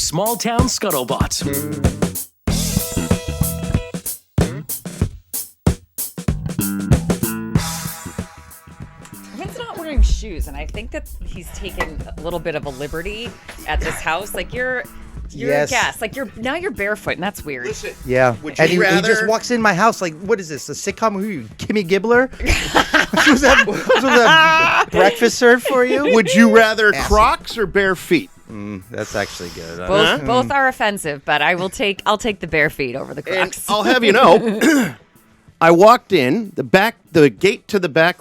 Small Town Scuttlebutt. Evan's not wearing shoes, and I think that he's taken a little bit of a liberty at this house. Like you're Yes. a guest. Like you're barefoot, and that's weird. Listen, Yeah. Would you And he rather- just walks in my house like, what is this, a sitcom? Who are you, Kimmy Gibbler? was that breakfast served for you? Would you rather Crocs or bare feet? That's actually good. Both are offensive, but I'll take the bare feet over the And Crocs. I'll have you know, I walked in, the gate to the back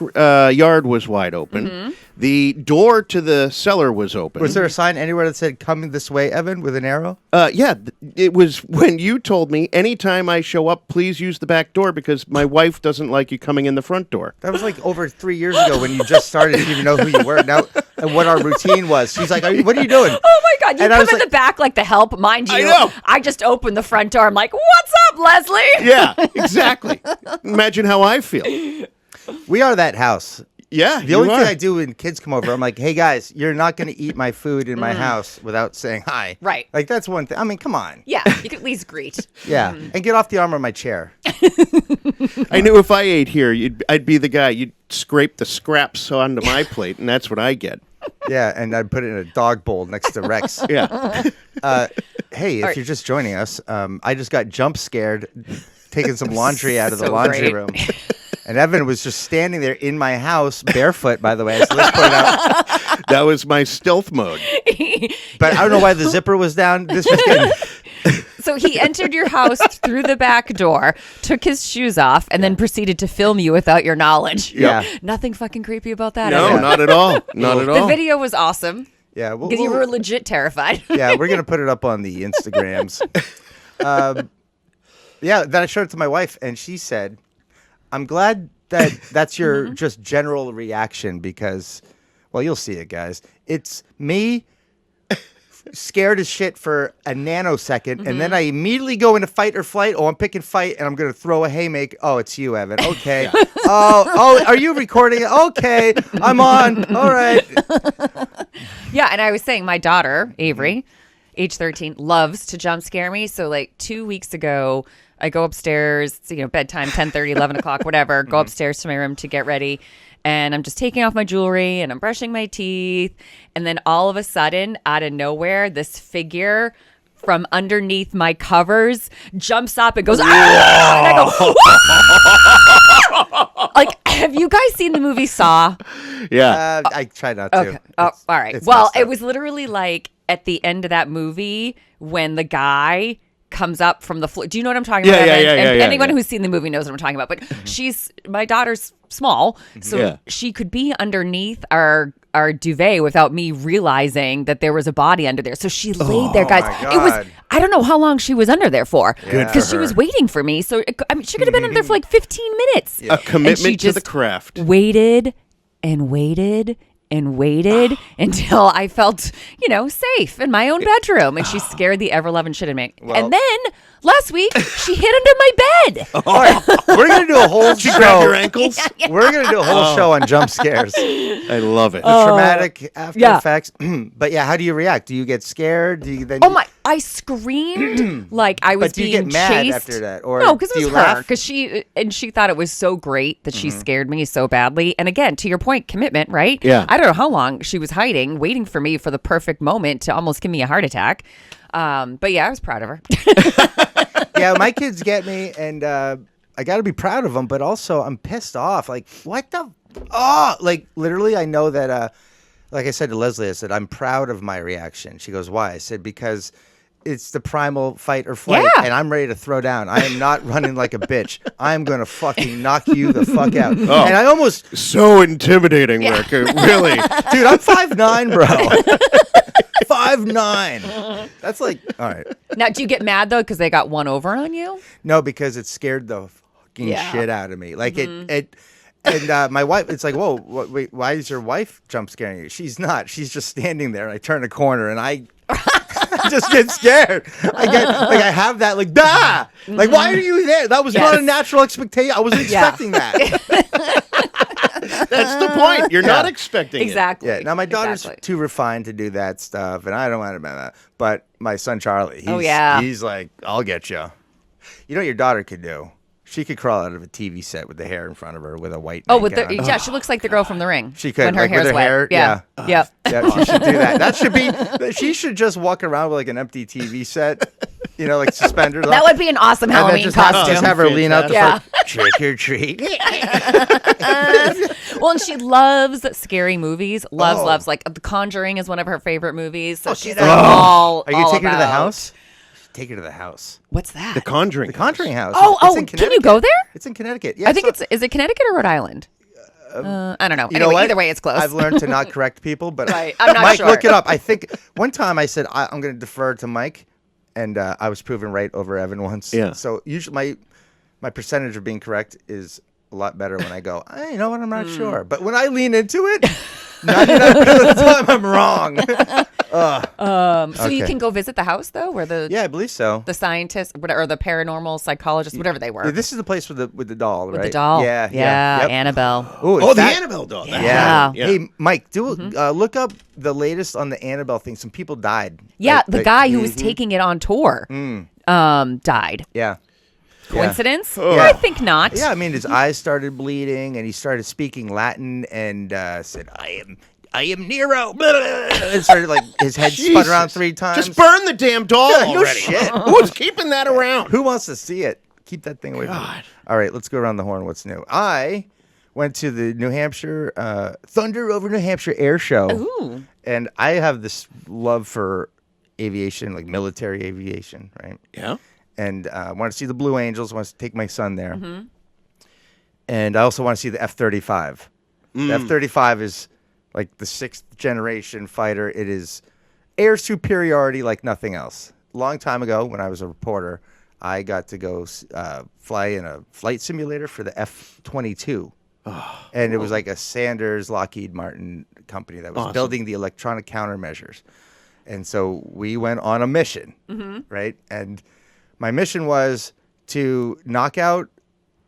yard was wide open. Mm-hmm. The door to the cellar was open. Was there a sign anywhere that said, come this way, Evan, with an arrow? Yeah, it was when you told me, anytime I show up, please use the back door because my wife doesn't like you coming in the front door. That was like over 3 years ago when you just started. She didn't even know who you were. Now, and what our routine was. She's like, what are you doing? Oh my God! You And I come was in the back like the help, mind you. I know. I just opened the front door. I'm like, "What's up, Leslie?" Yeah, exactly. Imagine how I feel. We are that house. Yeah, The only thing I do when kids come over, I'm like, hey guys, you're not going to eat my food in my house without saying hi. Right. Like, that's one thing. I mean, come on. Yeah, you could at least greet. Yeah. And get off the arm of my chair. I knew if I ate here, I'd be the guy. You'd scrape the scraps onto my plate, and that's what I get. Yeah. And I'd put it in a dog bowl next to Rex. Yeah. Hey, if right. you're just joining us, I just got jump scared taking some laundry out of the So laundry great. room. And Evan was just standing there in my house, barefoot, by the way. So let's point out. That was my stealth mode. But I don't know why the zipper was down. This was getting... So he entered your house through the back door, took his shoes off, and then proceeded to film you without your knowledge. Yeah. Nothing fucking creepy about that. No, Evan. not at all. Not at The all. video was awesome Yeah. because you were legit terrified. Yeah, we're gonna put it up on the Instagrams. Yeah, then I showed it to my wife, and she said, "I'm glad that that's your just general reaction because, well, you'll see it, guys. It's me." Scared as shit for a nanosecond, and then I immediately go into fight or flight. Oh, I'm picking fight, and I'm gonna throw a haymaker. Oh, it's you, Evan. Okay. Oh, are you recording it? Okay, I'm on. All right. Yeah, and I was saying my daughter, Avery, age 13, loves to jump scare me. So like 2 weeks ago, I go upstairs, it's, bedtime, 10:30, 11 o'clock, whatever, go upstairs to my room to get ready. And I'm just taking off my jewelry and I'm brushing my teeth. And then all of a sudden, out of nowhere, this figure from underneath my covers jumps up and goes, "Ah!" And I go, like, have you guys seen the movie Saw? Yeah. I try not to. Okay. Oh, It's- all right. it's Well, messed it up. was literally like at the end of that movie when the guy comes up from the floor. Do you know what I'm talking Yeah, about? yeah, Evan? yeah, And yeah, anyone yeah. who's seen the movie knows what I'm talking about. But my daughter's small, so Yeah. she could be underneath our duvet without me realizing that there was a body under there. So she laid there, guys. my It was, God. I don't know how long she was under there for. Good Because for she her. was waiting for me. So she could have been under there for like 15 minutes. A commitment And she to the just craft. Waited and waited and waited until I felt, safe in my own bedroom. And she scared the ever-loving shit in me. Well- And then last week, she hid under my bed. All right, we're gonna do a whole Did you grab your show. ankles? We're gonna do a whole show on jump scares, I love it. traumatic after yeah. effects. But yeah, how do you react? Do you get scared? Do you then? Oh my, I screamed like I was But do you being get mad chased. after that, or no, because do it was you her. laugh? Because she thought it was so great that she scared me so badly. And again, to your point, commitment, right? Yeah. I don't know how long she was hiding, waiting for me for the perfect moment to almost give me a heart attack. But yeah, I was proud of her. Yeah, my kids get me, and I got to be proud of them. But also, I'm pissed off. Like, what the? Oh, like literally, I know that. Like I said to Leslie, I said I'm proud of my reaction. She goes, "Why?" I said because it's the primal fight or flight, Yeah. and I'm ready to throw down. I am not running like a bitch. I'm gonna fucking knock you the fuck out. And I almost, So intimidating, Rick. Really. dude, I'm 5'9", bro. 5'9". That's like, all right. Now, do you get mad though because they got one over on you? No, because it scared the fucking Yeah. shit out of me. Like it. And my wife, it's like, whoa, wait, why is your wife jump scaring you? She's not. She's just standing there. I turn a corner and I just get scared. I have that like, bah! Like, why are you there? That was not a Yes. natural expectation. I wasn't expecting that. That's the point. point. You're not expecting Exactly. Yeah. Now my daughter's Exactly. too refined to do that stuff, and I don't want to about that. But my son Charlie, he's like, I'll get you. You know what your daughter could do? She could crawl out of a TV set with the hair in front of her with a white. Oh, with the nightgown. yeah, she looks like the girl from The Ring. She could, when her like, with hair's her wet. hair, Yeah. Yep. Yeah, she should do that. That should be. She should just walk around with like an empty TV set, you know, like suspenders. That would be an awesome and then Halloween just costume. have her lean out the Yeah. front. Trick or treat. Well, and she loves scary movies. Loves, Oh. loves. Like The Conjuring is one of her favorite movies. So she's get like out. all. Are you all taking her to the about- house? Take her to the house. What's that? The Conjuring. The Conjuring house. Oh, It's in can you go Connecticut. there? It's in Connecticut. Yeah, I think so- is it Connecticut or Rhode Island? I don't know. You know Anyway, what? either way, it's close. I've learned to not correct people, but Right. I'm not Mike, sure. look it up. I think one time I said I'm going to defer to Mike, and I was proven right over Evan once. Yeah. So usually my percentage of being correct is a lot better when I go, you know what, I'm not sure. But when I lean into it, 99% of the time I'm wrong. So you Okay. can go visit the house though, where the Yeah, I believe so. the scientists, whatever, or the paranormal psychologists, whatever they were. Yeah, this is the place with the doll, with right? the doll. Yeah, Yep. Ooh, Annabelle. Oh, the that- Annabelle doll. That's Yeah. right. Hey, Mike, look up the latest on the Annabelle thing. Some people died. Yeah, Like- the like- guy who was taking it on tour, died. Yeah. Coincidence? Yeah. I think not. Yeah, I mean, his eyes started bleeding, and he started speaking Latin, and said, "I am Nero." And started like his head spun around 3 times. Just burn the damn doll Yeah, no already. shit. Who's keeping that around? Who wants to see it? Keep that thing away from me. All right, let's go around the horn. What's new? I went to the New Hampshire Thunder over New Hampshire Air Show, Ooh. and I have this love for aviation, like military aviation, right? Yeah. And I want to see the Blue Angels. I want to take my son there. Mm-hmm. And I also want to see the F-35. The F-35 is like the 6th generation fighter. It is air superiority like nothing else. Long time ago, when I was a reporter, I got to go fly in a flight simulator for the F-22. And it was like a Sanders Lockheed Martin company that was building the electronic countermeasures. And so we went on a mission, right? And my mission was to knock out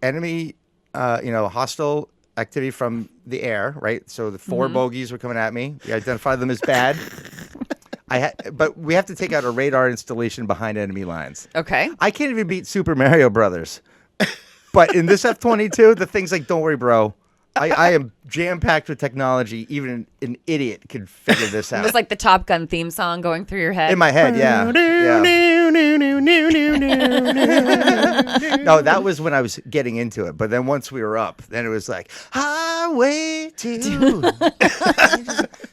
enemy, hostile activity from the air, right? So the 4 bogeys were coming at me. We identified them as bad. But we have to take out a radar installation behind enemy lines. Okay. I can't even beat Super Mario Brothers. But in this F-22, the thing's like, don't worry, bro. I am jam-packed with technology. Even an idiot could figure this It out. was like the Top Gun theme song going through your head. In my head, yeah. No, that was when I was getting into it. But then once we were up, then it was like, highway to...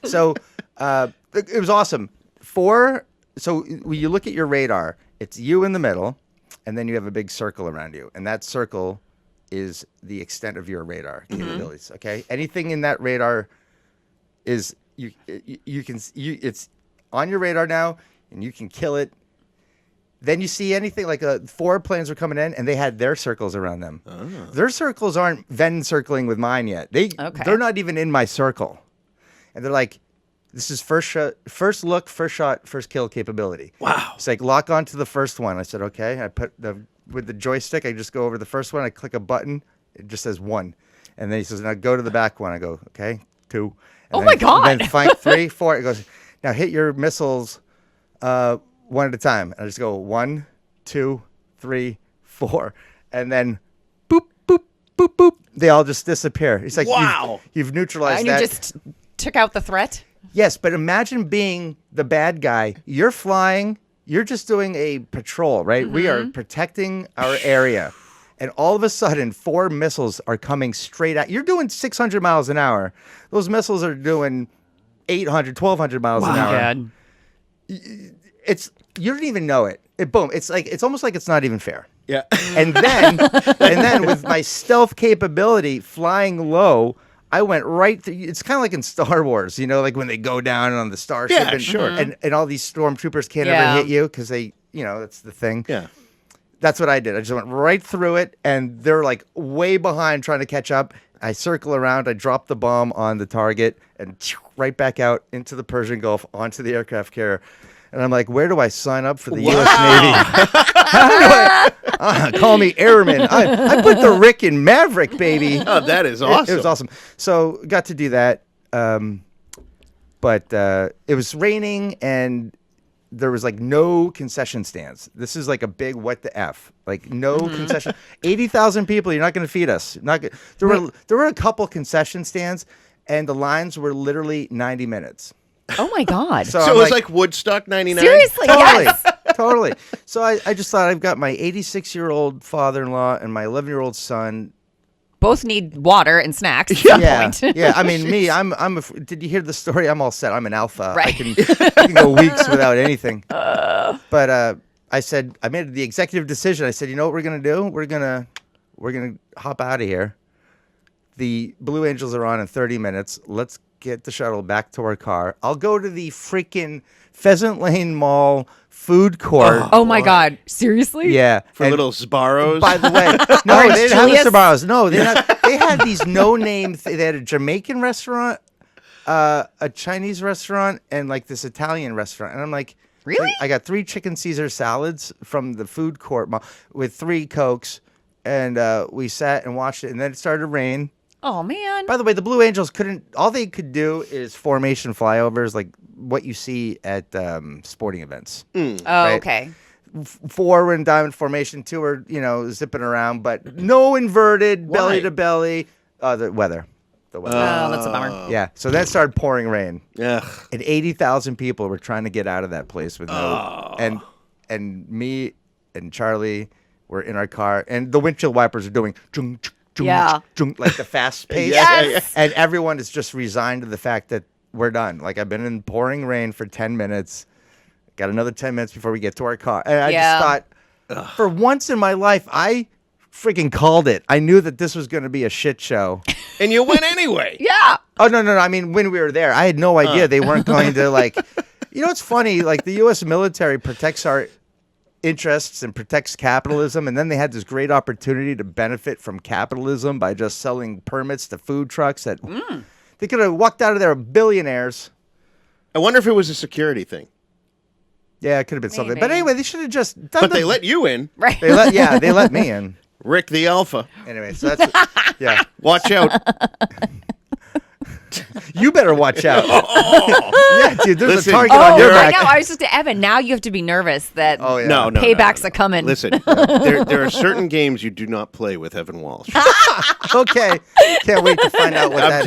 So it was awesome. So when you look at your radar, it's you in the middle, and then you have a big circle around you. And that circle is the extent of your radar capabilities, okay? Anything in that radar is... it's on your radar now, and you can kill it. Then you see anything like 4 planes were coming in, and they had their circles around them. Their circles aren't then circling with mine yet. They're not even in my circle, and they're like, "This is first look, first shot, first kill capability." Wow. It's like lock on to the first one. I said, "Okay." I put with the joystick. I just go over the first one. I click a button. It just says 1, and then he says, "Now go to the back one." I go, "Okay, 2." And my God. Then flank 3, 4. It goes, "Now hit your missiles one at a time." And I just go 1, 2, 3, 4, and then boop, boop, boop, boop. They all just disappear. It's like Wow. you've neutralized and that. you just took out the threat. Yes, but imagine being the bad guy. You're flying. You're just doing a patrol, right? We are protecting our area. And all of a sudden, 4 missiles are coming straight at you're doing 600 miles an hour. Those missiles are doing 800, 1,200 miles an hour. God. You don't even know it. Boom. It's almost like it's not even fair. Yeah. And then with my stealth capability flying low, I went right through. It's kind of like in Star Wars, like when they go down on the starship Yeah, and, sure. and all these stormtroopers can't Yeah. ever hit you because they, that's the thing. Yeah. That's what I did. I just went right through it, and they're like way behind trying to catch up. I circle around, I drop the bomb on the target, and right back out into the Persian Gulf onto the aircraft carrier. And I'm like, where do I sign up for the U.S. Navy? How do I call me airman? I put the Rick in Maverick, baby. Oh, that is awesome. It was awesome. So got to do that. But it was raining and there was like no concession stands. This is like a big what the F. Like no concession. 80,000 people, you're not going to feed us. There were a couple concession stands and the lines were literally 90 minutes. Oh my God. So I'm it was like Woodstock 99? Seriously, Totally. yes. Totally. So I just thought I've got my 86-year-old father-in-law and my 11-year-old son. Both need water and snacks. Yeah. Point. Yeah. I mean, me, did you hear the story? I'm all set. I'm an alpha. Right. I can go weeks without anything. But I said, I made the executive decision. I said, you know what we're going to do? We're going to hop out of here. The Blue Angels are on in 30 minutes. Let's get the shuttle back to our car. I'll go to the freaking Pheasant Lane Mall food court. Oh my God. Seriously? Yeah. For little Sbarros. By the way, no, Orange they didn't have Julius? the Sbarros. No, they had these no-name. They had a Jamaican restaurant, a Chinese restaurant, and like this Italian restaurant. And I'm like, Really? I got 3 chicken Caesar salads from the food court with 3 Cokes, and we sat and watched it. And then it started to rain. Oh man. By the way, the Blue Angels all they could do is formation flyovers, like what you see at sporting events. Oh, right? okay. 4 were in diamond formation, 2 were, zipping around, but no inverted belly to belly. The weather. Oh, that's a bummer. Yeah. So then it started pouring rain. Ugh. And 80,000 people were trying to get out of that place with no. And me and Charlie were in our car, and the windshield wipers are doing chung, chung, chung, Yeah. chung, like the fast pace. Yes. And everyone is just resigned to the fact that we're done. Like I've been in pouring rain for 10 minutes. Got another 10 minutes before we get to our car. And I just thought, for once in my life, I freaking called it. I knew that this was going to be a shit show. And you went anyway. Yeah. Oh, no. I mean, when we were there, I had no idea they weren't going to like, it's funny. Like the U.S. military protects our interests and protects capitalism. And then they had this great opportunity to benefit from capitalism by just selling permits to food trucks that they could have walked out of there billionaires. I wonder if it was a security thing. Yeah, it could have been something. Maybe. But anyway, they should have just done But they let you in. Right. they let me in. Rick the Alpha. Anyway, so that's yeah. Watch out. You better watch out. Yeah, dude, there's Listen, a target Oh, on your I back. know. I was just to Evan. Now you have to be nervous that Oh yeah. No. paybacks are coming. Listen, there are certain games you do not play with Evan Walsh. Okay. Can't wait to find out what that I'm is.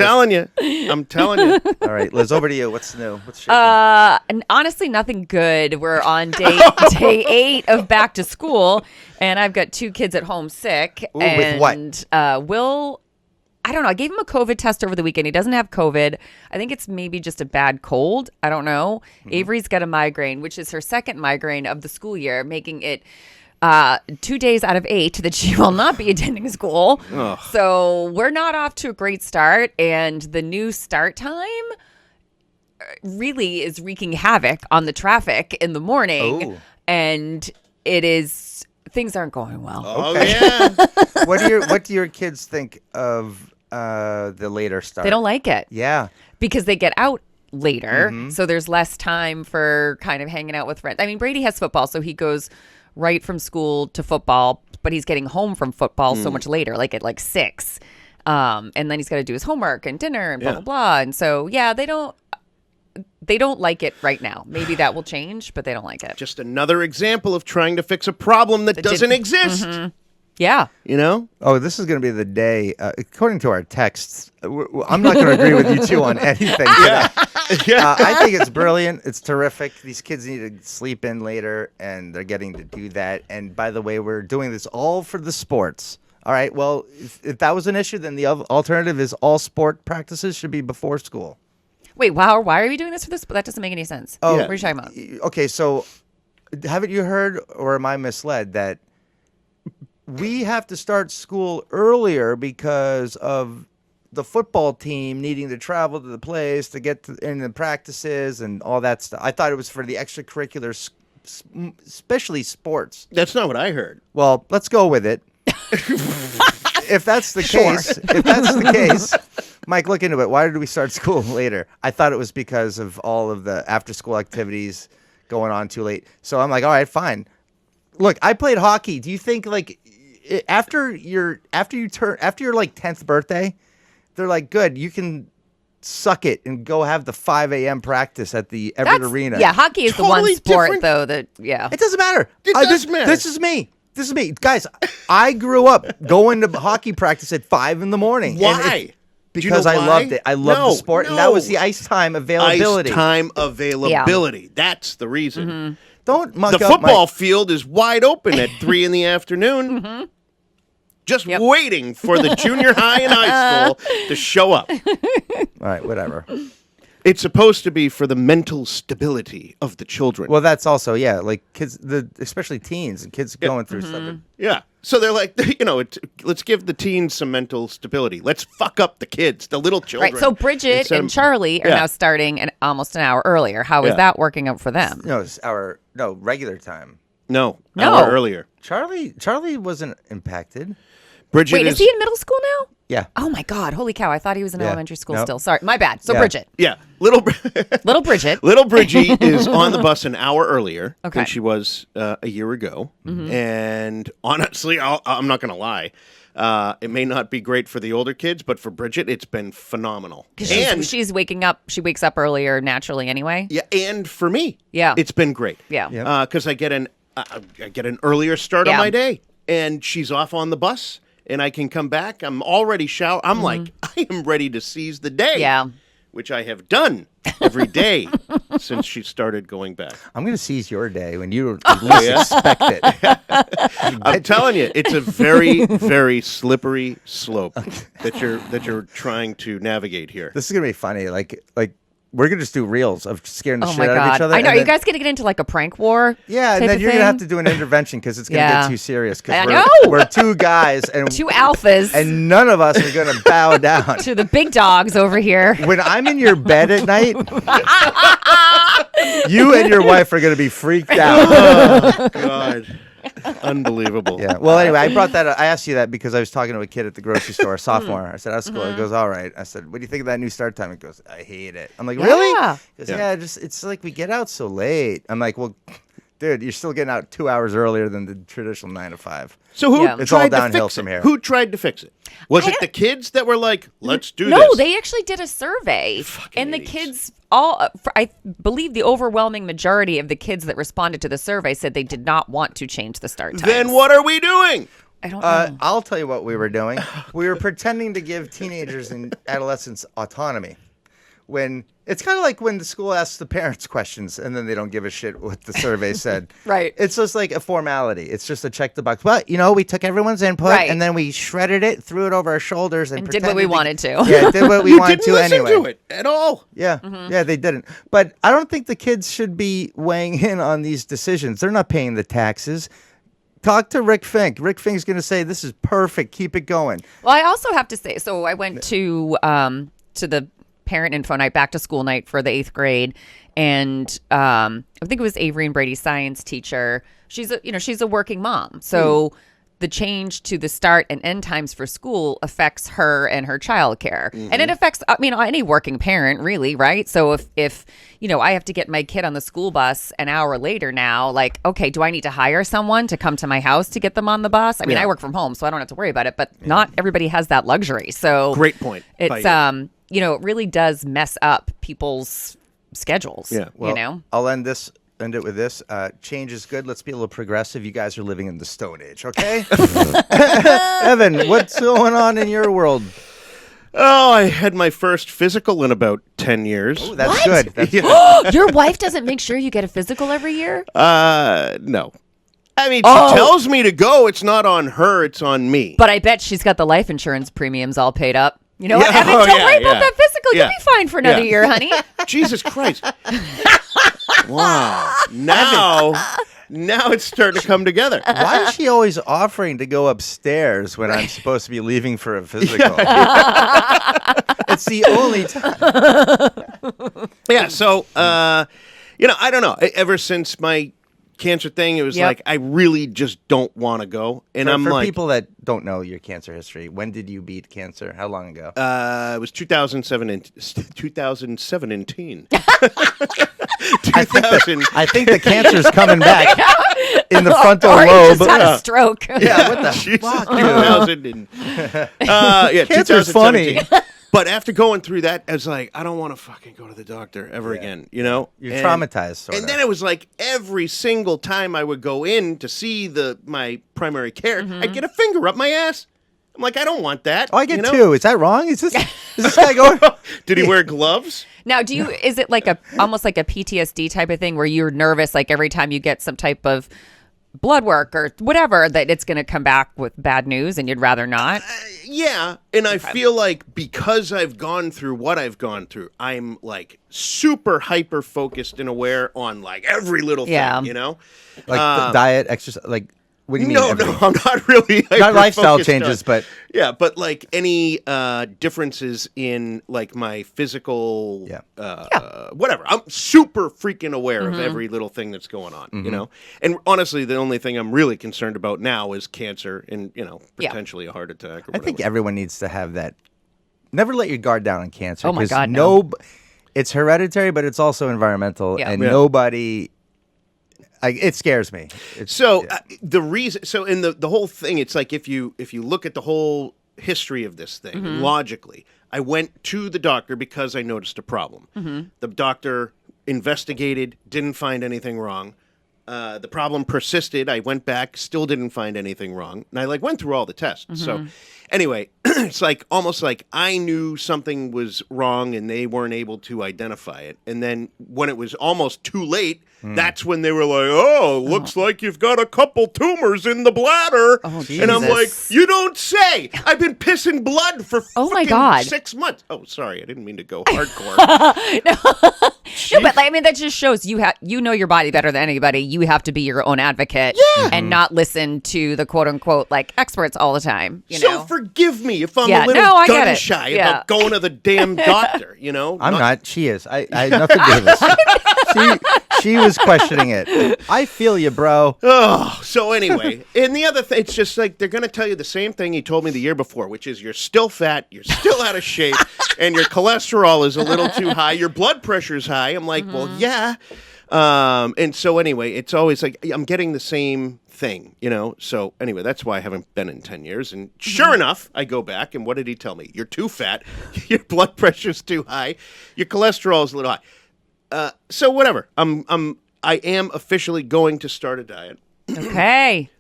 telling you. All right, Liz, over to you. What's new? What's shaking? And honestly, nothing good. We're on day 8 of back to school, and I've got 2 kids at home sick. Ooh, and, with what? Will, I don't know. I gave him a COVID test over the weekend. He doesn't have COVID. I think it's maybe just a bad cold. I don't know. Avery's got a migraine, which is her second migraine of the school year, making it 2 days out of 8 that she will not be attending school. Ugh. So we're not off to a great start, and the new start time really is wreaking havoc on the traffic in the morning. Oh. And things aren't going well. Oh, yeah. What do your kids think of the later start? They don't like it Yeah. because they get out later. So there's less time for kind of hanging out with friends. I mean, Brady has football, so he goes right from school to football, but he's getting home from football so much later, like at 6. And then he's got to do his homework and dinner and blah, blah, blah. And so, yeah, they don't like it right now. Maybe that will change, but they don't like it. Just another example of trying to fix a problem that doesn't exist. Yeah. You know? Oh, this is going to be the day. According to our texts, I'm not going to agree with you two on anything. Today. I think it's brilliant. It's terrific. These kids need to sleep in later, and they're getting to do that. And by the way, we're doing this all for the sports. All right. Well, if that was an issue, then the alternative is all sport practices should be before school. Wait, wow. Why are we doing this for this? That doesn't make any sense. Oh, What are you talking about? Okay, so haven't you heard, or am I misled, that we have to start school earlier because of the football team needing to travel to the place to get in the practices and all that stuff? I thought it was for the extracurriculars, especially sports. That's not what I heard. Well, let's go with it. If that's the case, Mike, look into it. Why did we start school later? I thought it was because of all of the after-school activities going on too late. So I'm like, all right, fine. Look, I played hockey. Do you think like after your like 10th birthday, they're like, good, you can suck it and go have the 5 a.m. practice at the Everett Arena. Yeah, hockey is Totally the one sport different. though that It doesn't matter. It does matter. This is me. This is me. Guys, I grew up going to hockey practice at 5 in the morning. Why? Because Do you know I why? loved it. I loved the sport, and that was the ice time availability. Ice time availability. That's the reason. Don't muck The up football field is wide open at 3 in the afternoon. Just waiting for the junior high and high school to show up. All right, whatever. It's supposed to be for the mental stability of the children. Well, that's also, like kids, especially teens and kids going through stuff. Yeah. So they're like, let's give the teens some mental stability. Let's fuck up the kids, the little children. right. So Bridget Instead and of- Charlie are Yeah. now starting almost an hour earlier. How is Yeah. that working out for them? No, it's our regular time. No, No. hour earlier. Charlie wasn't impacted. Bridget Wait, is he in middle school now? Yeah. Oh my God! Holy cow! I thought he was in Yeah. elementary school Nope. still. Sorry, my bad. So Yeah. Bridget, Yeah, little little Bridget. little Bridgie is on the bus an hour earlier Okay. than she was a year ago. And honestly, I'm not going to lie. It may not be great for the older kids, but for Bridget, it's been phenomenal. Because she's waking up. She wakes up earlier naturally anyway. Yeah, and for me, Yeah. it's been great. Yeah. Yep. Because I get an earlier start on Yeah. my day, and she's off on the bus, and I can come back. I'm already showered. I'm like, I am ready to seize the day. Yeah. Which I have done every day since she started going back. I'm going to seize your day when you least expect it. I'm telling you, it's a very, very slippery slope that you're trying to navigate here. This is going to be funny. Like we're going to just do reels of scaring the Oh shit my out of each God! other. I know and you then- guys going to get into like a prank war. Yeah, and type then of you're going to have thing. to do an intervention because it's going to Yeah. get too serious. I Because know. we're two guys and Two alphas and none of us are going to bow down. to the big dogs over here. When I'm in your bed at night, you and your wife are going to be freaked out. Oh, God. Unbelievable. Yeah. Well, anyway, I brought that up. I asked you that because I was talking to a kid at the grocery store, a sophomore. I said, how's school? He goes, all right. I said, what do you think of that new start time? He goes, I hate it. I'm like, really? Yeah. He goes, Yeah. it's like we get out so late. I'm like, well, dude, you're still getting out 2 hours earlier than the traditional 9 to 5. So who Yeah. It's all tried to downhill fix from it? here. Who tried to fix it? Was it the kids that were like, let's do No, this? they actually did a survey, Fucking and the idiots. kids I believe the overwhelming majority of the kids that responded to the survey said they did not want to change the start time. Then what are we doing? I don't know. I'll tell you what we were doing. We were pretending to give teenagers and adolescents autonomy. When it's kind of like when the school asks the parents questions and then they don't give a shit what the survey said. Right. It's just like a formality. It's just a check the box. But, we took everyone's input Right. and then we shredded it, threw it over our shoulders and did what we pretended wanted to. Yeah, did what we You wanted didn't to listen anyway. to it at all. Yeah. Yeah, they didn't. But I don't think the kids should be weighing in on these decisions. They're not paying the taxes. Talk to Rick Fink. Rick Fink's going to say, this is perfect. Keep it going. Well, I also have to say, so I went to the parent info night, back to school night for the 8th grade, and I think it was Avery and Brady's science teacher. She's a working mom, so the change to the start and end times for school affects her and her childcare, and it affects any working parent really, right? So if I have to get my kid on the school bus an hour later now, like, okay, do I need to hire someone to come to my house to get them on the bus? I mean, I work from home, so I don't have to worry about it, but not everybody has that luxury. So Great point by It's it really does mess up people's schedules. Yeah. Well, I'll end it with this. Change is good. Let's be a little progressive. You guys are living in the Stone Age, okay? Evan, what's going on in your world? Oh, I had my first physical in about 10 years. Oh, that's good. That's Your wife doesn't make sure you get a physical every year? No. I mean, she tells me to go. It's not on her. It's on me. But I bet she's got the life insurance premiums all paid up. You know what, Yeah, Evan? oh, Don't yeah, worry about yeah. that physical. Yeah. You'll be fine for another Yeah. year, honey. Jesus Christ. Wow. Now it's starting to come together. Why is she always offering to go upstairs when I'm supposed to be leaving for a physical? It's the only time. Yeah, so, I don't know. Ever since my cancer thing, it was Yep. like, I really just don't want to go. And I'm For like, people that don't know your cancer history, when did you beat cancer? How long ago? it was 2017. I think the cancer's coming back in the frontal or lobe. Just had a stroke. Yeah, what the Jesus, fuck? 2000 and, Cancer's 2017. funny. But after going through that, I was like, I don't want to fucking go to the doctor ever again, you know? You're traumatized, sort And of. then it was like every single time I would go in to see my primary care, I'd get a finger up my ass. I'm like, I don't want that. Oh, I get you know? two. Is that wrong? Is this guy going? Did he wear gloves? Now, is it like almost like a PTSD type of thing where you're nervous, like every time you get some type of blood work or whatever, that it's going to come back with bad news and you'd rather not? Yeah, and I feel like because I've gone through what I've gone through, I'm like super hyper focused and aware on like every little thing, you know? Like the diet, exercise, like what do you mean? No, I'm not really Not lifestyle hyper-focused changes, on- but yeah, but like any differences in like my physical, whatever. I'm super freaking aware of every little thing that's going on, you know. And honestly, the only thing I'm really concerned about now is cancer and potentially a heart attack. Or I whatever. think everyone needs to have that. Never let your guard down on cancer. Oh my 'cause God, no. It's hereditary, but it's also environmental, and Yeah. nobody. It scares me. The reason, so in the whole thing, it's like if you look at the whole history of this thing logically, I went to the doctor because I noticed a problem. The doctor investigated, didn't find anything wrong. The problem persisted. I went back, still didn't find anything wrong, and I went through all the tests. So anyway, it's almost like I knew something was wrong and they weren't able to identify it. And then when it was almost too late, that's when they were like, "Oh, looks like you've got a couple tumors in the bladder." Oh, and I'm like, Jesus. "You don't say! I've been pissing blood for Oh, my frickin' God. 6 months." Oh, sorry, I didn't mean to go hardcore. No, but I mean, that just shows you know your body better than anybody. You have to be your own advocate and not listen to the quote unquote experts all the time. You know? So forgive me if I'm Yeah, a little no, I get gun it. shy Yeah. about going to the damn doctor. You know, I'm not. She is. I had nothing to do with this. She was questioning it. I feel you, bro. Oh, so anyway, and the other thing, it's just like they're going to tell you the same thing he told me the year before, which is you're still fat, you're still out of shape, and your cholesterol is a little too high, your blood pressure's high. I'm like, well, yeah. And so anyway, it's always like I'm getting the same thing, you know? So anyway, that's why I haven't been in 10 years. And sure enough, I go back, and what did he tell me? You're too fat, your blood pressure's too high, your cholesterol is a little high. So whatever. I am officially going to start a diet. Okay.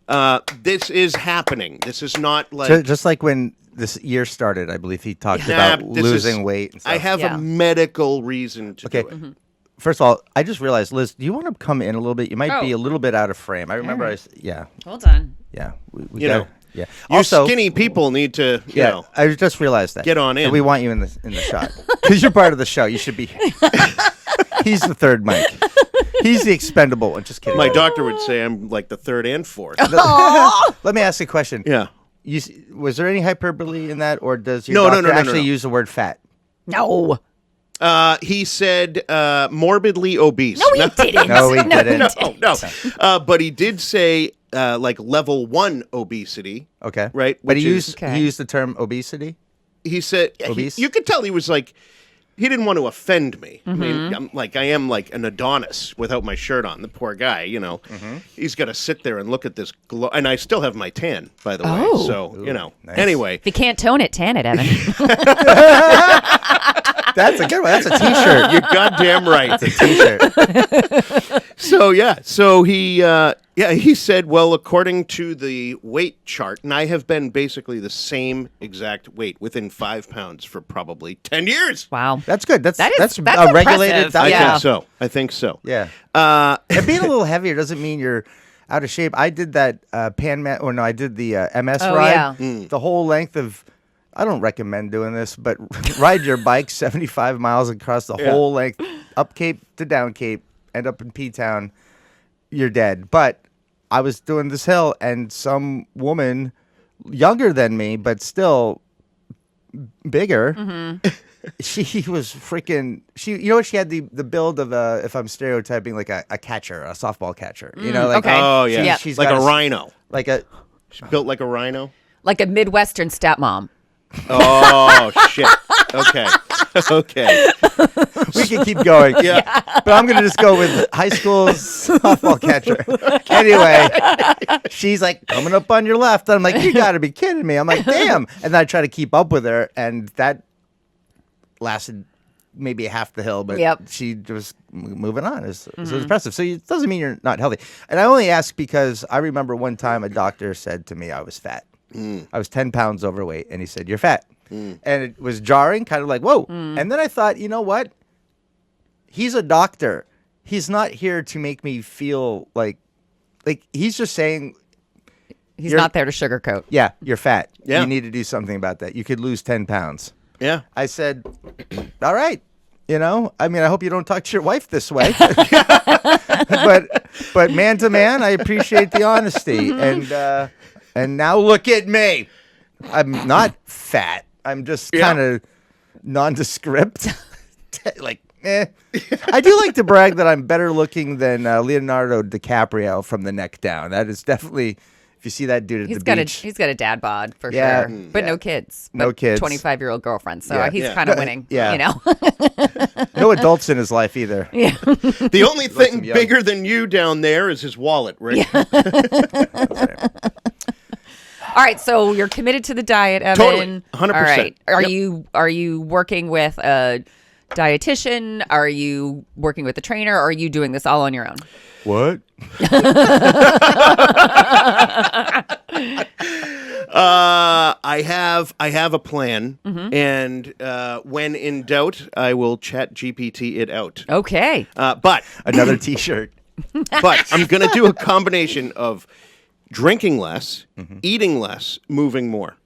This is happening. This is not like Just like when this year started, I believe he talked Yeah, about this losing is- weight and stuff. I have Yeah. a medical reason to Okay. do it. First of all, I just realized, Liz, do you want to come in a little bit? You might be Oh. a little bit out of frame. I remember right. yeah. Hold on. We You got- know, yeah. You Also, skinny people need to, you yeah, know. I just realized that. Get on in. And we want you in the shot because you're part of the show. You should be. He's the third mic. He's the expendable one. Just kidding. My doctor would say I'm like the third and fourth. Let me ask you a question. Yeah. Was there any hyperbole in that, or does your No, doctor no, actually no. use the word fat? No. He said morbidly obese. No, he didn't. No, he didn't. No. But he did say like level 1 obesity. Okay. Right, But he which used is- Okay. he used the term obesity. He said Obese? you could tell he was like he didn't want to offend me. I mean, I am like an Adonis without my shirt on. The poor guy, you know, he's got to sit there and look at this glow. And I still have my tan, by the way. Oh. So you know. nice. Anyway, If you can't tone it, tan it, Evan. That's a good one. That's a T-shirt. you're goddamn right. It's a T-shirt. So yeah, so he said, well, according to the weight chart, and I have been basically the same exact weight within 5 pounds for probably 10 years. Wow. That's good. That's That's a impressive. regulated diet. Yeah. I think so. Yeah. And being a little heavier doesn't mean you're out of shape. I did that I did the MS Oh, ride. yeah. The whole length of. I don't recommend doing this, but ride your bike 75 miles across the whole length, up Cape to down Cape, end up in P-Town. You're dead. But I was doing this hill, and some woman, younger than me, but still bigger. She was freaking. You know what? She had the build of if I'm stereotyping, like a catcher, a softball catcher. You know, like okay. Oh yeah, Yeah. she's like got a rhino. like a. She's built like a rhino. Like a Midwestern stepmom. Oh shit. Okay. Okay. We can keep going. Yeah. But I'm going to just go with high school softball catcher. Anyway, she's like, coming up on your left. I'm like, you got to be kidding me. I'm like, damn. And then I try to keep up with her, and that lasted maybe half the hill, but she was moving on. So it was impressive. So it doesn't mean you're not healthy. And I only ask because I remember one time a doctor said to me I was fat. I was 10 pounds overweight, and he said, you're fat. And it was jarring, kind of like, whoa. And then I thought, you know what? He's a doctor. He's not here to make me feel like he's just saying. He's not there to sugarcoat. Yeah, you're fat. Yeah. You need to do something about that. You could lose 10 pounds. Yeah. I said, all right. You know, I mean, I hope you don't talk to your wife this way. but man to man, I appreciate the honesty. And now look at me. I'm not fat. I'm just kind of nondescript. Like, eh. I do like to brag that I'm better looking than Leonardo DiCaprio from the neck down. That is definitely, if you see that dude at the beach. He's got a dad bod for Yeah. sure. But no kids. No kids. 25-year-old girlfriend. So Yeah. he's kind of winning. Yeah. You know? No adults in his life either. Yeah. The only thing young. bigger than you down there is his wallet, Rick. All right, so you're committed to the diet, Evan. Totally, 100%. All right, are Yep. you working with a dietitian? Are you working with a trainer? Or are you doing this all on your own? What? I have a plan, and when in doubt, I will chat GPT it out. Okay. But Another T-shirt. I'm going to do a combination of drinking less, eating less, moving more.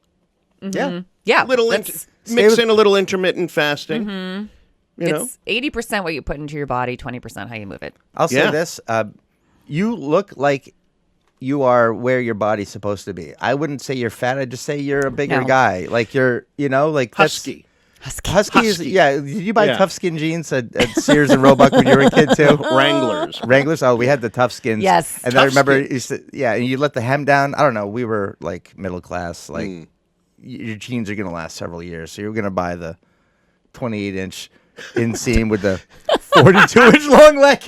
Yeah. Yeah. Mix with- in a little intermittent fasting. You know, It's 80% what you put into your body, 20% how you move it. I'll say Yeah. this. You look like you are where your body's supposed to be. I wouldn't say you're fat. I'd just say you're a bigger No. guy. Like you're, like that's- husky. Husky is, Husky. yeah. Did you buy Yeah. tough skin jeans at Sears and Roebuck when you were a kid too? Wranglers. Wranglers. Oh, we had the tough skins. Yes. And Tough I remember, skin. it used to, and you let the hem down. I don't know. We were like middle class. Like your jeans are gonna last several years, so you're gonna buy the 28-inch inseam with the 42-inch long leg.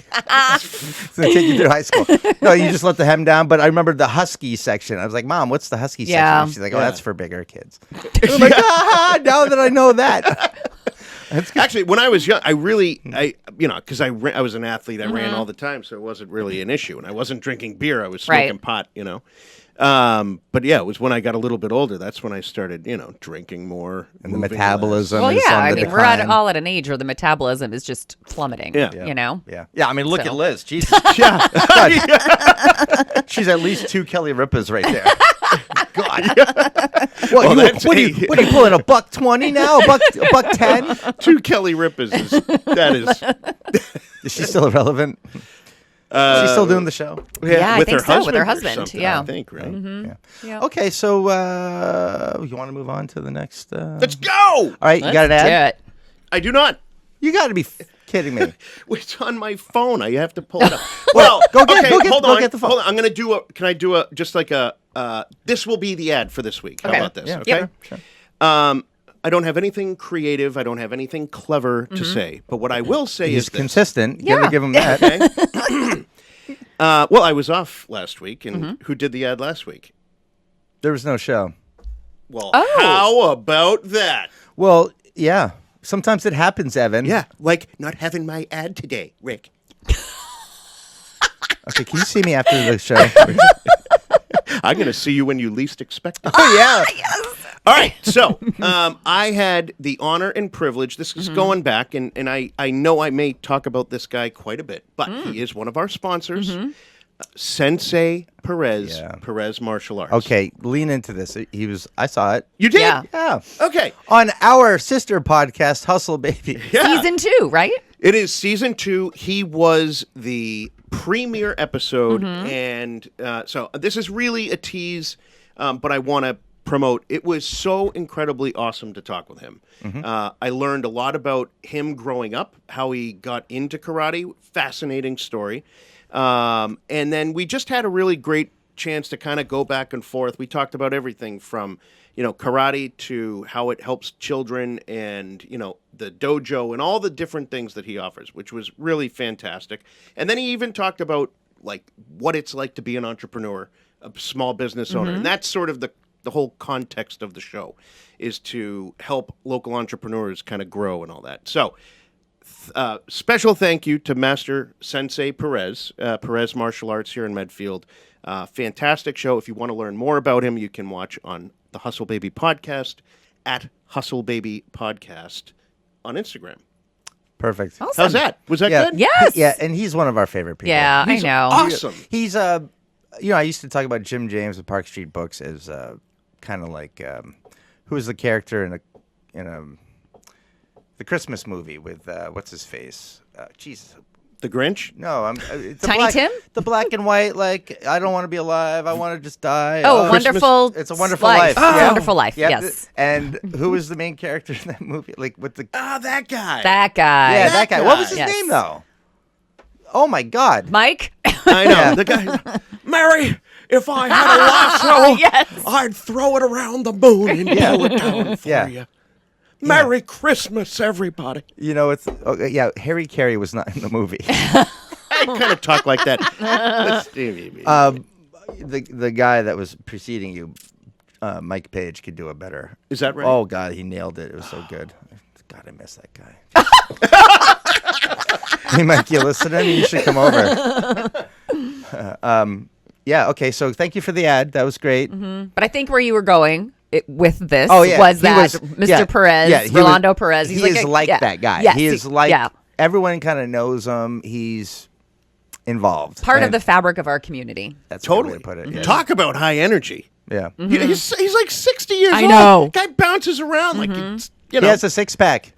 So they take you through high school. No, you just let the hem down. But I remember the husky section. I was like, Mom, what's the husky Yeah. section? And she's like, oh, that's for bigger kids. And I'm like, now that I know that. Actually, when I was young, I really, because I was an athlete, I ran all the time, so it wasn't really an issue. And I wasn't drinking beer; I was smoking pot. But yeah, it was when I got a little bit older. That's when I started, drinking more. And the moving metabolism. Well, is yeah. on I the mean, we're at decline. all at an age where the metabolism is just plummeting. Yeah. You know? Yeah. Yeah. I mean, look So. at Liz. Jesus. Yeah. God. She's at least 2 Kelly Ripas right there. God. Well, What are you pulling, $1.20 now? $1.10? 2 Kelly Rippers. Is she still irrelevant? She's still doing the show? Yeah, I with think her so, with husband her or husband, something, yeah. I think, right? Yeah. Yeah. Okay, so you want to move on to the next? Let's go! All right, you got an Let's ad? do it. I do not. You got to be kidding me. It's on my phone. I have to pull it up. Well, go get the phone. Hold on. I'm going to do can I do just like this will be the ad for this week. How Okay. about this? Yeah, Okay. sure. I don't have anything creative. I don't have anything clever to say. But what I will say He's is this. consistent. You Yeah. got to give him that. Okay. Well, I was off last week, and who did the ad last week? There was no show. Well, Oh. how about that? Well, yeah. Sometimes it happens, Evan. Yeah, like not having my ad today, Rick. Okay, can you see me after the show? I'm going to see you when you least expect it. Oh, yeah. All right, so I had the honor and privilege. This is going back, and I know I may talk about this guy quite a bit, but he is one of our sponsors, Sensei Perez, Yeah. Perez Martial Arts. Okay, lean into this. I saw it. You did? Yeah. Yeah. Okay. On our sister podcast, Hustle Baby. Yeah. Season 2, right? It is season 2. He was the premiere episode, and so this is really a tease, but I want to promote. It was so incredibly awesome to talk with him. I learned a lot about him growing up, how he got into karate. Fascinating story. And then we just had a really great chance to kind of go back and forth. We talked about everything from, karate to how it helps children and, the dojo and all the different things that he offers, which was really fantastic. And then he even talked about like what it's like to be an entrepreneur, a small business owner. And that's sort of the whole context of the show, is to help local entrepreneurs kind of grow and all that. So special thank you to Master Sensei Perez, Perez Martial Arts here in Medfield. Fantastic show. If you want to learn more about him, you can watch on the Hustle Baby Podcast at Hustle Baby Podcast on Instagram. Perfect. Awesome. How's that? Was that good? Yes. Yeah, and he's one of our favorite people. Yeah, He's I know. awesome. He's I used to talk about Jim James of Park Street Books as kind of like who was the character in the Christmas movie with what's his face? Jesus. The Grinch? No, Tiny Tim? The black and white, like I don't want to be alive. I want to just die. Oh, Wonderful. It's a Wonderful Life. Oh. Yeah. Wonderful Life. Yeah. Yes. And who was the main character in that movie? Like with the That guy. That guy. yeah, that guy. What was his Yes. name though? Oh my God. Mike. I know. Yeah. The guy. Mary, if I had a lasso, Yes. I'd throw it around the moon and pull it down for Yeah. you. Merry Christmas, everybody. Yeah, Harry Carey was not in the movie. I kind of talk like that. The guy that was preceding you, Mike Page, could do it better. Is that right? Oh God, he nailed it. It was so good. God, I miss that guy. Hey Mike, you listening? You should come over. Yeah. Okay. So thank you for the ad. That was great. But I think where you were going with this He was that was- Mr. yeah, Perez, yeah, he Rolando was- Perez. He is like yeah. that guy. Yes, he is like yeah. everyone kind of knows him. He's involved. Part of And the fabric of our community. that's a good way Totally. to put it. Yeah. Talk about high energy. Yeah. He's like 60 years I old. know. Guy bounces around like it's, He has a six pack.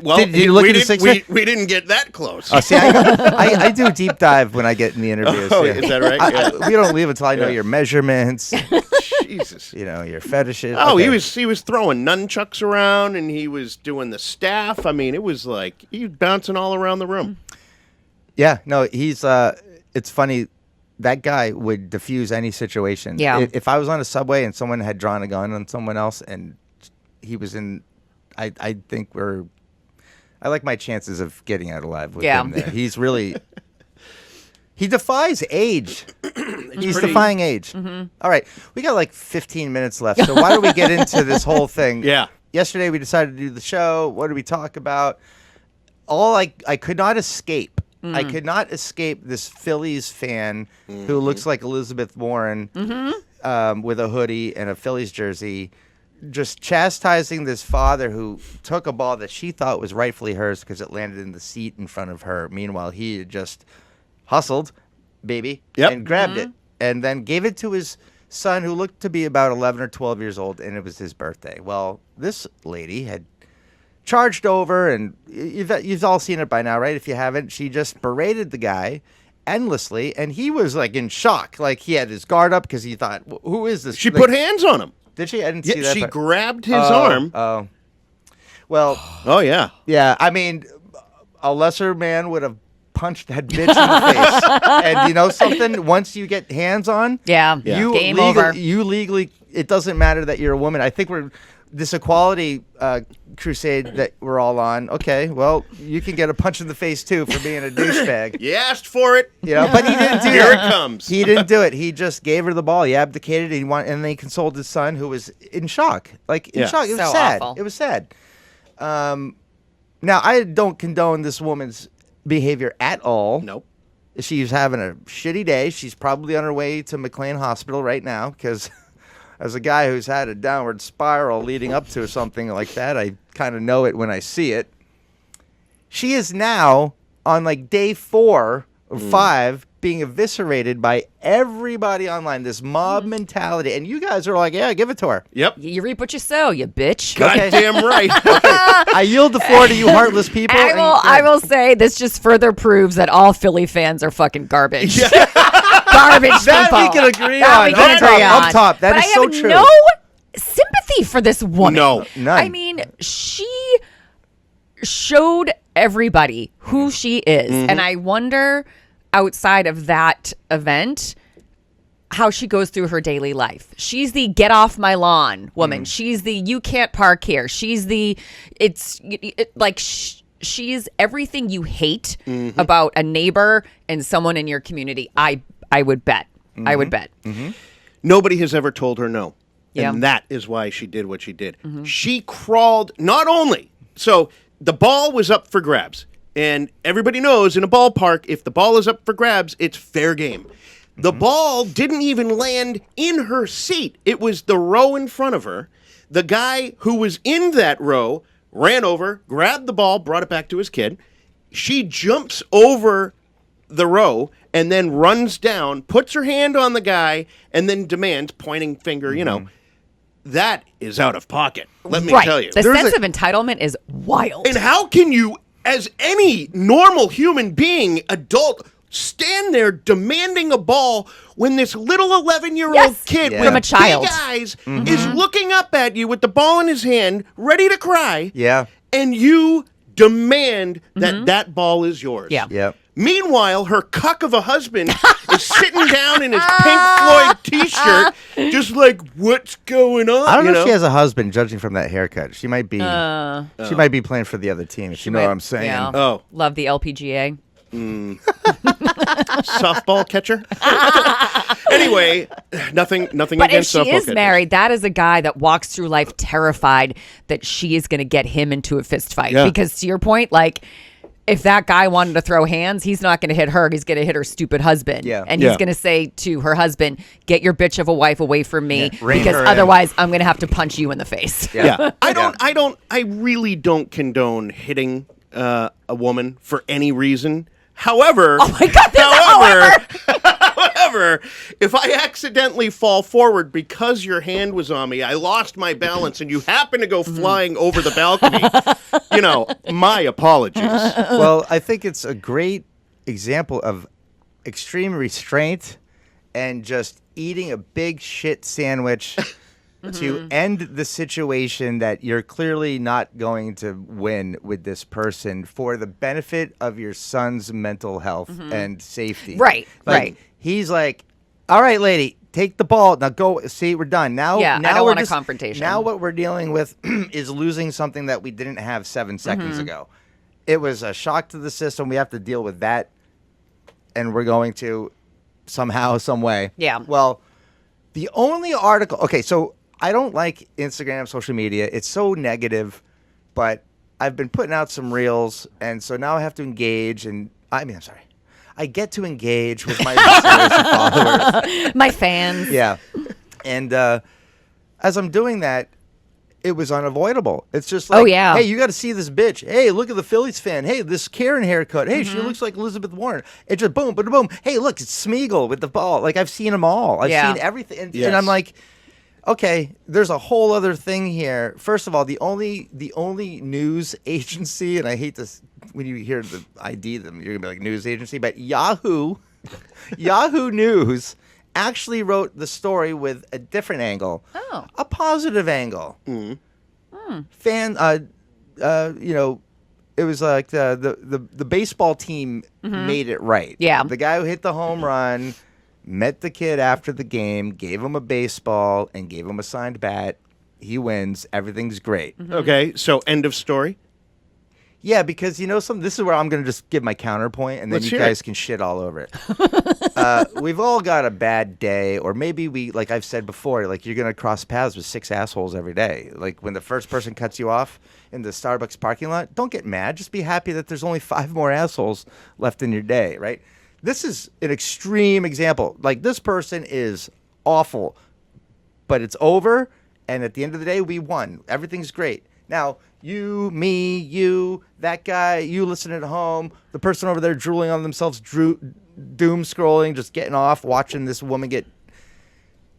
well, Did you look we at his didn't- six-pack? we didn't get that close. Oh, see, I do a deep dive when I get in the interviews. Oh, yeah. is that right? Yeah. We don't leave until I know your measurements, Jesus. your fetishes. Oh, Okay. he was throwing nunchucks around and he was doing the staff. I mean, it was like he was bouncing all around the room. Yeah, no, he's. It's funny. That guy would diffuse any situation. Yeah. If I was on a subway and someone had drawn a gun on someone else and he was in, I think I like my chances of getting out alive with him there. He's really. He defies age. He's defying age. All right. We got like 15 minutes left. So why don't we get into this whole thing? Yeah. Yesterday we decided to do the show. What did we talk about? I could not escape. I could not escape this Phillies fan who looks like Elizabeth Warren with a hoodie and a Phillies jersey, just chastising this father who took a ball that she thought was rightfully hers because it landed in the seat in front of her. Meanwhile, he had just hustled, baby, and grabbed it and then gave it to his son who looked to be about 11 or 12 years old, and it was his birthday. Well, this lady had charged over, and you've all seen it by now, right? If you haven't, she just berated the guy endlessly, and he was like in shock. Like he had his guard up because he thought, who is this? She Like, put hands on him. Did she? I didn't Yeah, see that. she part. grabbed his arm. Oh. Well, Oh, yeah. yeah, I mean, a lesser man would have punched that bitch in the face. And you know something? Once you get hands on, Yeah. you Game legal- over. You legally, it doesn't matter that you're a woman. I think this equality crusade that we're all on. Okay, well, you can get a punch in the face too for being a douchebag. You asked for it. You know, but he didn't do Here that. it comes. He didn't do it. He just gave her the ball. He abdicated. And then he consoled his son, who was in shock. Like in Yeah. shock. It was So sad. awful. It was sad. Now I don't condone this woman's behavior at all. Nope. She's having a shitty day. She's probably on her way to McLean Hospital right now because, as a guy who's had a downward spiral leading up to something like that, I kind of know it when I see it. She is now on like day 4 or 5 being eviscerated by everybody online. This mob mentality, and you guys are like, "Yeah, give it to her." Yep. You reap what you sow, you bitch. Okay. Goddamn right. I yield the floor to you, heartless people. I will say this just further proves that all Philly fans are fucking garbage. Garbage That people. we can agree That on. we can Up agree top, on. up top. That But is I so have true. no sympathy for this woman. No. None. I mean, she showed everybody who she is. And I wonder, outside of that event, how she goes through her daily life. She's the get off my lawn woman. She's the you can't park here. She's the she's everything you hate about a neighbor and someone in your community. I would bet. I would bet. Nobody has ever told her no. Yeah. And that is why she did what she did. She crawled, not only, so the ball was up for grabs. And everybody knows in a ballpark, if the ball is up for grabs, it's fair game. The ball didn't even land in her seat. It was the row in front of her. The guy who was in that row ran over, grabbed the ball, brought it back to his kid. She jumps over the row and then runs down, puts her hand on the guy, and then demands, pointing finger, you know. That is out of pocket, let me tell you. The sense of entitlement is wild. And how can you, as any normal human being, adult, stand there demanding a ball when this little 11-year-old kid with from a child big eyes is looking up at you with the ball in his hand, ready to cry, and you demand that that ball is yours? Meanwhile, her cuck of a husband is sitting down in his Pink Floyd T-shirt, just like, what's going on? I don't know if she has a husband, judging from that haircut. She might be. She might be playing for the other team. If you know what I'm saying. Yeah. Oh, Love the LPGA. Softball catcher. Anyway, nothing But if against she softball is catchers. married, that is a guy that walks through life terrified that she is going to get him into a fist fight. Yeah. Because to your point, like, if that guy wanted to throw hands, he's not going to hit her. He's going to hit her stupid husband. And he's going to say to her husband, get your bitch of a wife away from me because otherwise I'm going to have to punch you in the face. I really don't condone hitting a woman for any reason. However, oh my God, however, if I accidentally fall forward because your hand was on me, I lost my balance, and you happen to go flying over the balcony, my apologies. Well, I think it's a great example of extreme restraint and just eating a big shit sandwich to end the situation that you're clearly not going to win with this person for the benefit of your son's mental health and safety. Right. He's like, all right, lady, take the ball. Now go. See, we're done. Now, I now don't we're want a confrontation. Now what we're dealing with is losing something that we didn't have 7 seconds ago. It was a shock to the system. We have to deal with that, and we're going to somehow, some way. Yeah. Well, the only article. Okay, so I don't like Instagram, social media. It's so negative, but I've been putting out some reels, and so now I have to engage. I'm sorry. I get to engage with my followers. My fans. Yeah. And as I'm doing that, it was unavoidable. It's just like, hey, you got to see this bitch. Hey, look at the Phillies fan. Hey, this Karen haircut. Hey, she looks like Elizabeth Warren. It just boom, boom, boom. Hey, look, it's Smeagol with the ball. Like, I've seen them all. I've seen everything. And I'm like, okay, there's a whole other thing here. First of all, the only news agency, and I hate this when you hear the ID them, you're gonna be like news agency, but Yahoo News actually wrote the story with a different angle, a positive angle. Fan, it was like the baseball team made it right. Yeah, the guy who hit the home run met the kid after the game, gave him a baseball, and gave him a signed bat. He wins. Everything's great. Okay, so end of story. Yeah, because this is where I'm going to just give my counterpoint, and then you guys can shit all over it. We've all got a bad day, or maybe like I've said before, like you're going to cross paths with 6 assholes every day. Like when the first person cuts you off in the Starbucks parking lot, don't get mad. Just be happy that there's only 5 more assholes left in your day, right? This is an extreme example. Like, this person is awful, but it's over, and at the end of the day, we won. Everything's great. Now, you, me, you, that guy, you listening at home, the person over there drooling on themselves, doom scrolling, just getting off, watching this woman get...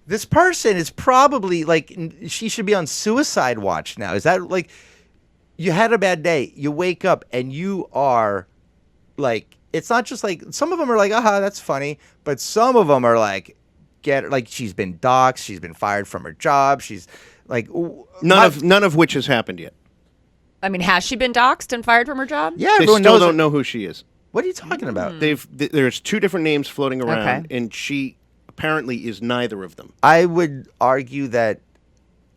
This person is probably, like, she should be on suicide watch now. Is that, like, you had a bad day, you wake up, and you are, like... It's not just like, some of them are like, that's funny. But some of them are like, she's been doxxed. She's been fired from her job. She's like... None of which has happened yet. I mean, has she been doxxed and fired from her job? Yeah, they still don't know who she is. What are you talking about? There's 2 different names floating around, and she apparently is neither of them. I would argue that.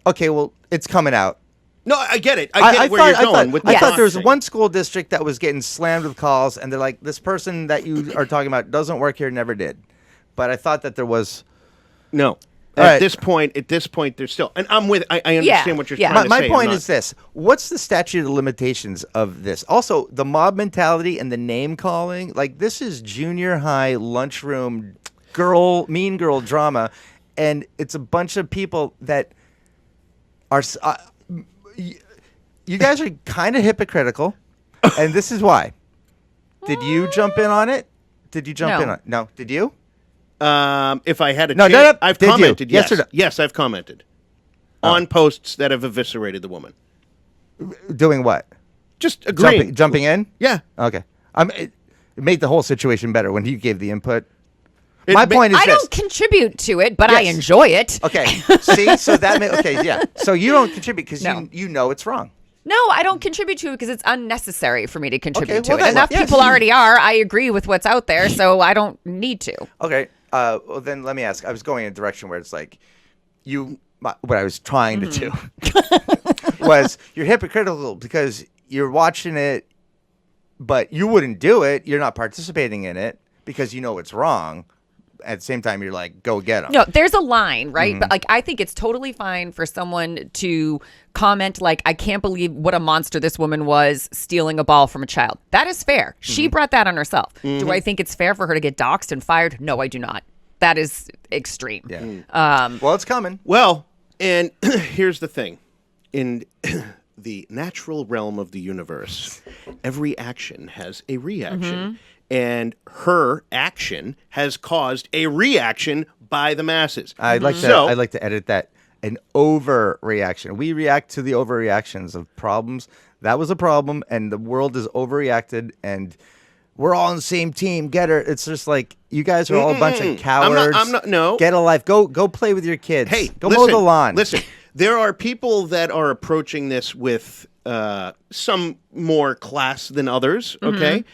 Okay, well, it's coming out. No, I get it. I get where you're going with the I thought there was doxing. one school district that was getting slammed with calls, and they're like, "This person that you are talking about doesn't work here, never did." But I thought that there was. No. All At right. this point, there's still, and I'm with. I understand what you're trying to My say. point is this: what's the statute of limitations of this? Also, the mob mentality and the name calling. Like, this is junior high lunchroom mean girl drama, and it's a bunch of people that are. You guys are kind of hypocritical, and this is why. Did you jump in on it? Did you jump in on it? No. Did you? If I had a No, chance, no, no. I've Did you? commented. Yes Yes, or no? yes, I've commented on posts that have eviscerated the woman. Doing what? Just agreeing. Jumping in? Yeah. Okay. It made the whole situation better when you gave the input. It My ma- point is I this. don't contribute to it, but I Yes. enjoy it. Okay. See? So that okay, yeah. So you don't contribute because No. you know it's wrrong. No, I don't contribute to it because it's unnecessary for me to contribute Okay, to well it. then, Enough yes. people already are. I agree with what's out there, so I don't need to. Okay. Well, then let me ask. I was going in a direction where it's like what I was trying to do was you're hypocritical because you're watching it, but you wouldn't do it. You're not participating in it because you know it's wrong. At the same time, you're like, go get them. No, there's a line, right? But like, I think it's totally fine for someone to comment like, "I can't believe what a monster this woman was stealing a ball from a child." That is fair. She brought that on herself. Do I think it's fair for her to get doxxed and fired? No, I do not. That is extreme. Yeah. Well, it's coming. Well, and here's the thing. In the natural realm of the universe, every action has a reaction. And her action has caused a reaction by the masses. I'd like to edit that. An overreaction. We react to the overreactions of problems. That was a problem, and the world is overreacted, and we're all on the same team. Get her. It's just like you guys are all a bunch of cowards. I'm not. No. Get a life. Go play with your kids. Hey, go mow the lawn. Listen, there are people that are approaching this with some more class than others. Okay.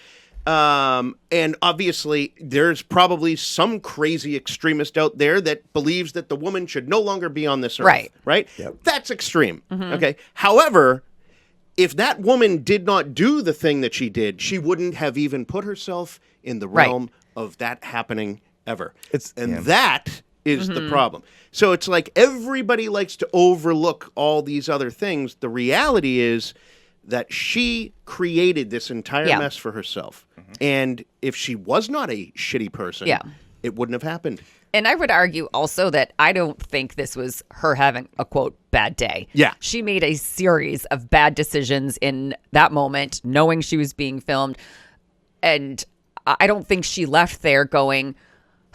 And obviously, there's probably some crazy extremist out there that believes that the woman should no longer be on this earth. Right. Right? Yep. That's extreme. Okay. However, if that woman did not do the thing that she did, she wouldn't have even put herself in the realm of that happening ever. That is the problem. So it's like everybody likes to overlook all these other things. The reality is that she created this entire mess for herself. And if she was not a shitty person, it wouldn't have happened. And I would argue also that I don't think this was her having a, quote, bad day. Yeah. She made a series of bad decisions in that moment, knowing she was being filmed. And I don't think she left there going,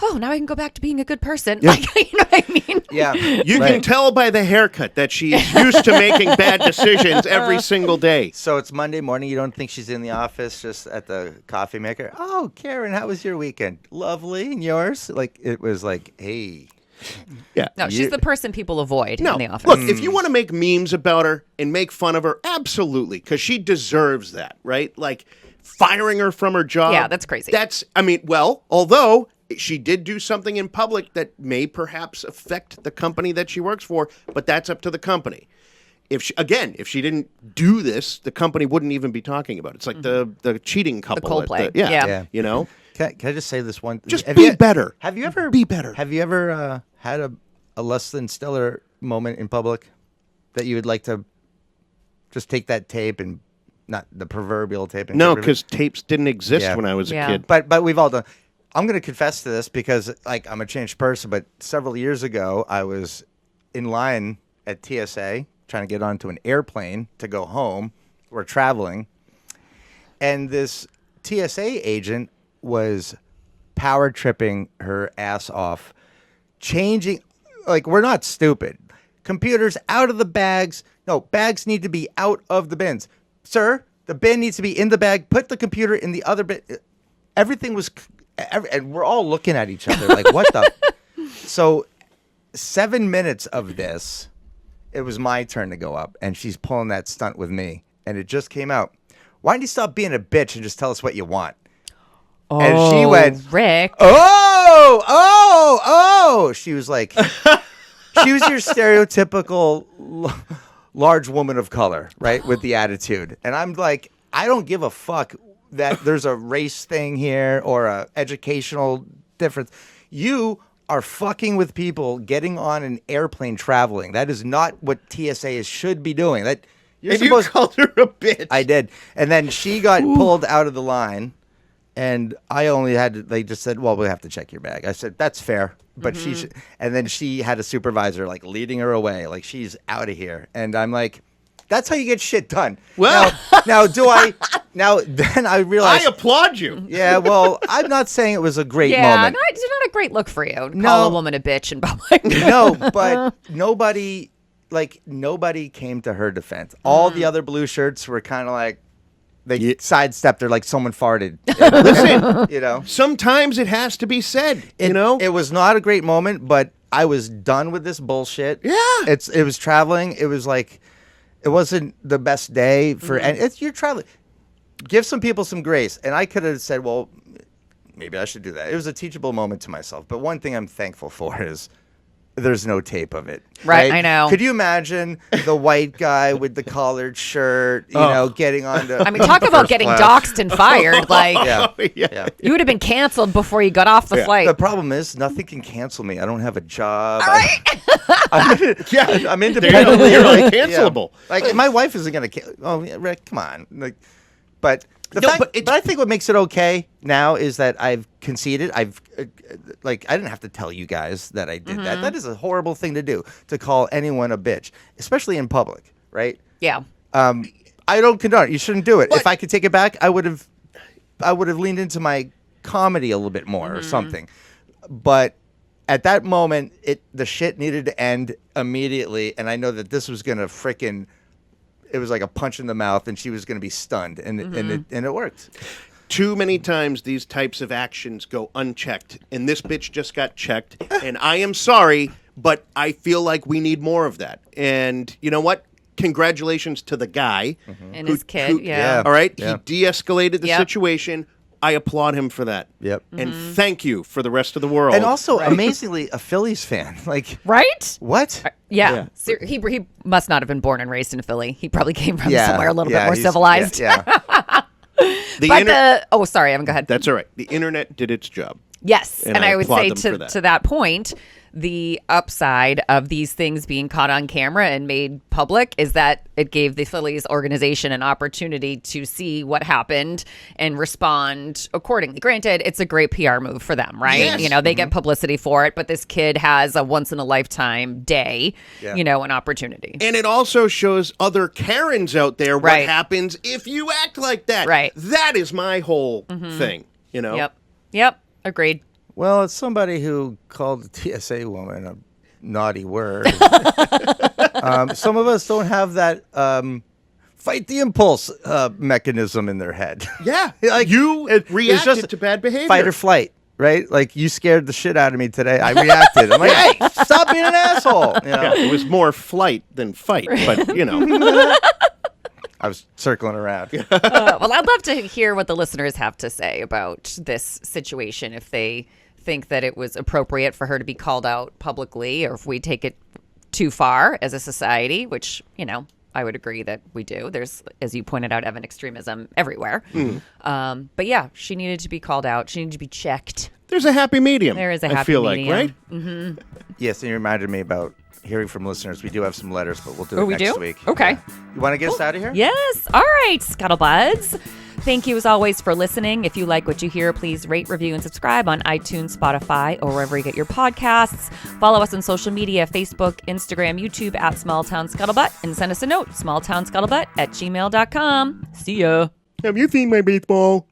oh, now I can go back to being a good person. Yeah. Like, you know what I mean? Yeah. You can tell by the haircut that she's used to making bad decisions every single day. So it's Monday morning. You don't think she's in the office just at the coffee maker? Oh, Karen, how was your weekend? Lovely. And yours? Like, it was like, hey. Yeah. No, she's the person people avoid No, in the office. look, if you want to make memes about her and make fun of her, absolutely, because she deserves that, right? Like, firing her from her job. Yeah, that's crazy. Although she did do something in public that may perhaps affect the company that she works for, but that's up to the company. If she didn't do this, the company wouldn't even be talking about it. It's like the cheating couple. Coldplay. Yeah. You know? Can I just say this one? Just be better. Have you ever Be better. Have you ever had a less than stellar moment in public that you would like to just take that tape and not the proverbial tape? And No, get rid of it? because tapes didn't exist Yeah. when I was a Yeah. kid. But we've all done. I'm going to confess to this because like I'm a changed person. But several years ago, I was in line at TSA trying to get onto an airplane to go home. We're traveling, and this TSA agent was power tripping her ass off, changing. Like, we're not stupid. Computers out of the bags. No, bags need to be out of the bins. Sir, the bin needs to be in the bag. Put the computer in the other bin. Everything was, and we're all looking at each other like, what the? So 7 minutes of this, it was my turn to go up, and she's pulling that stunt with me, and it just came out. Why don't you stop being a bitch and just tell us what you want? And she went, Rick. oh. She was like, she was your stereotypical large woman of color, right? With the attitude. And I'm like, I don't give a fuck that there's a race thing here or a educational difference. You are fucking with people getting on an airplane traveling. That is not what TSA should be doing. That you're And supposed. you called her a bitch. I did, and then she got pulled out of the line, and I only had to. They just said, "Well, we have to check your bag." I said, "That's fair," but and then she had a supervisor like leading her away, like she's out of here, and I'm like. That's how you get shit done. Well, now then I realized. I applaud you. Yeah, well, I'm not saying it was a great Yeah, moment. it's not a great look for you. To No. Call a woman a bitch in public. No, but nobody came to her defense. All the other blue shirts were kind of like they sidestepped her like someone farted. Listen, You know, sometimes it has to be said. You know, it was not a great moment, but I was done with this bullshit. Yeah. It was traveling. It was like. It wasn't the best day for, and you're traveling. Give some people some grace. And I could have said, well, maybe I should do that. It was a teachable moment to myself. But one thing I'm thankful for is there's no tape of it. Right, I know. Could you imagine the white guy with the collared shirt, you know, getting on to I mean, talk about first getting class. doxxed and fired. Like, Yeah. you would have been canceled before you got off the flight. The problem is nothing can cancel me. I don't have a job. All right. I'm There you go. independently You're like, uncancelable. yeah. Like my wife isn't gonna. Oh, yeah, Rick, come on. Like, but the No, fact, but but I think what makes it okay now is that I've conceded. I've like I didn't have to tell you guys that I did that. That is a horrible thing to do, to call anyone a bitch, especially in public, right? Yeah. I don't condone it. You shouldn't do it. If I could take it back, I would have leaned into my comedy a little bit more or something. But at that moment, the shit needed to end immediately, and I know that this was gonna frickin'. It was like a punch in the mouth, and she was gonna be stunned, and it worked. Too many times these types of actions go unchecked, and this bitch just got checked. And I am sorry, but I feel like we need more of that. And you know what? Congratulations to the guy And his kid. Yeah. All right, Yeah. he de-escalated the Yep. situation. I applaud him for that. Yep. And thank you for the rest of the world. And also, amazingly, a Phillies fan. Like, Right? what? Yeah. He must not have been born and raised in Philly. He probably came from Yeah, somewhere a little bit yeah, more he's- civilized. Yeah. But sorry, Evan, go ahead. That's all right. The internet did its job. Yes, And and I I would applaud say them for that. to that point, the upside of these things being caught on camera and made public is that it gave the Phillies organization an opportunity to see what happened and respond accordingly. Granted, it's a great PR move for them, right? Yes. You know, they get publicity for it, but this kid has a once in a lifetime day, Yeah. an opportunity. And it also shows other Karens out there what Right. happens if you act like that. Right. That is my whole thing, you know? Yep. Agreed. Well, it's somebody who called the TSA woman a naughty word. Some of us don't have that fight the impulse mechanism in their head. Yeah. Like, You it's reacted just to bad behavior. Fight or flight, right? Like, you scared the shit out of me today. I reacted. I'm like, hey, stop being an asshole. You know? Yeah, it was more flight than fight, but you know. I was circling around. Well, I'd love to hear what the listeners have to say about this situation, if they think that it was appropriate for her to be called out publicly, or if we take it too far as a society, which, I would agree that we do. There's, as you pointed out, Evan, extremism everywhere. But yeah, she needed to be called out. She needed to be checked. There's a happy medium. There is a I happy feel medium. like, right? Yes, and you reminded me about hearing from listeners. We do have some letters, but we'll do Oh, it we next do? week. Okay. Yeah. You want to get us out of here? Yes. All right, Scuttlebuds. Thank you, as always, for listening. If you like what you hear, please rate, review, and subscribe on iTunes, Spotify, or wherever you get your podcasts. Follow us on social media, Facebook, Instagram, YouTube, at Small Town Scuttlebutt, and send us a note, smalltownscuttlebutt@gmail.com. See ya. Have you seen my baseball?